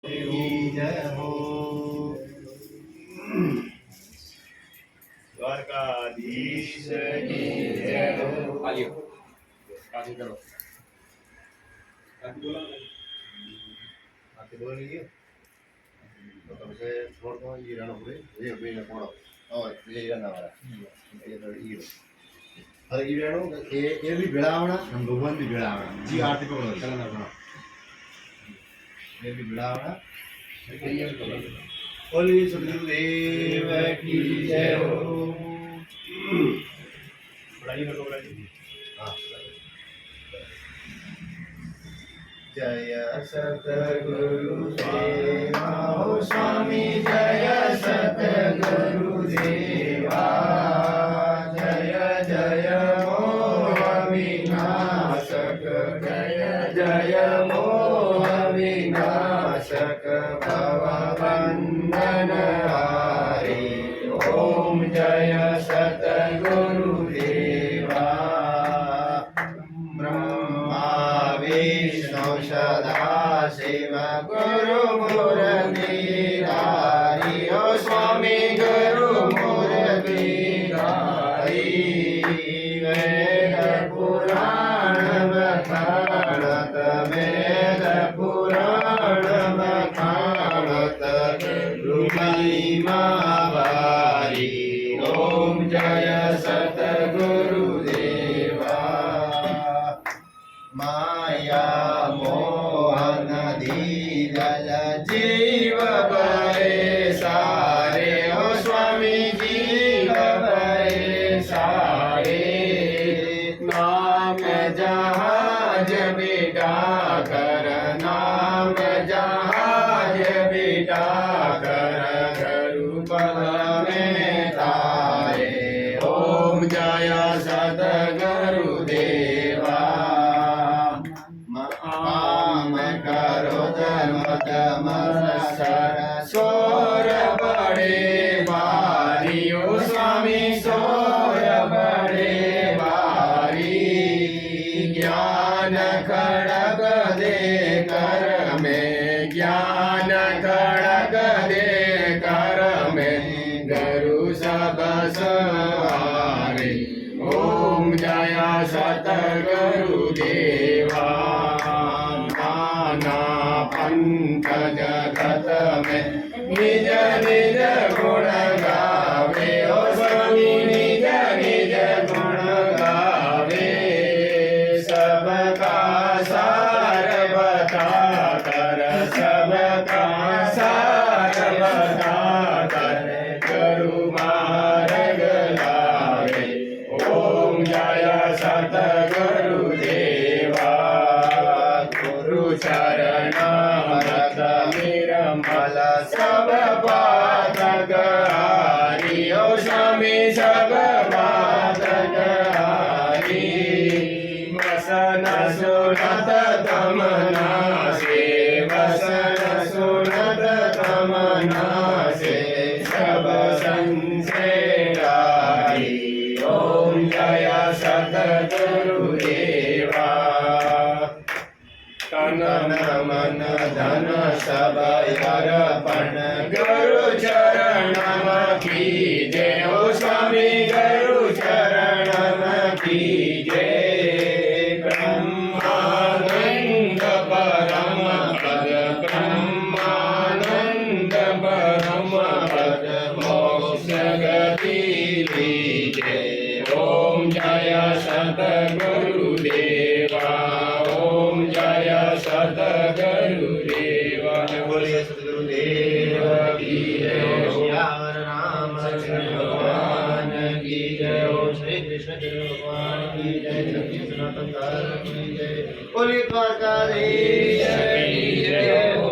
जय हो द्वारकाधीश की जय हो। आलियो काफी करो आके बोल लीजिए तो तब से छोड़ दो ये रहना पूरे ये भी ना पड़ो और ये रहना वाला ये तो ये अरे ये रहना ये भी बिड़ावना हम भगवान भी बिड़ावना जी आरती पकड़ो चलना बना ये भी बिड़ावना बोलिए सदगुरुदेव की जय हो। बढ़ाइए ना बढ़ाइए हाँ जय सतगुरु देवा हो स्वामी जय सतगुरु देवा जय जय मोह विनाशक जय जय मोह विनाशक भवबंधन हारी ओम जय सतगुरु देवा ब्रह्मा विष्णु सदा शिव गुरु मुरलीधारी ओ स्वामी गुरु मुरलीधारी वेद पुराण बखानत वेद पुराण बखानत महिमा वारी ओम जय सतगुरु देवा माया मोहन दीजल जीव बरे सारे ओ स्वामी जीव बरे सारे नाम जहाज बेटा कर नाम जहाज बेटा कर गुरु पद में तारे ओम जय सतगुरु देवा आम करो धर्म सर सोर बड़े बारी ओ स्वामी सोर बड़े बारी ज्ञान खड़ग दे कर में ज्ञान खड़ग दे कर में गुरु सब सवारे ओम जय सतगुरु देवा नाना पंथ जगत में निज निज गुण गावे ओ स्वामी निज निज गुण गावे सबका सार बता कर सबका सार बता कर गुरु मार्ग लावे ओम जय सतगुरु देवा गुरु चरणामृत निर्मल सब पातक हारी ओ स्वामी सब पातक हारी वसन सुनत तमना से वसन सुनत तमना से सब संशय हारी ओम जय सतगुरु देवा तन मन धन सब अर्पण गुरु चरण की जय ओ स्वामी गुरु चरण की जय ब्रह्मानंद परम पद ब्रह्मानंद परम पद मोक्ष गति लीजे ओम जय सतगुरु देवा ओम जय सतगुरु देवा बोलिए सतगुरु देव की जय श्यावर रामचंद्र भगवान की जय हो श्री कृष्ण भगवान की जय सत्य सनातन धर्म की जय बोलिए द्वारकाधीश की जय हो।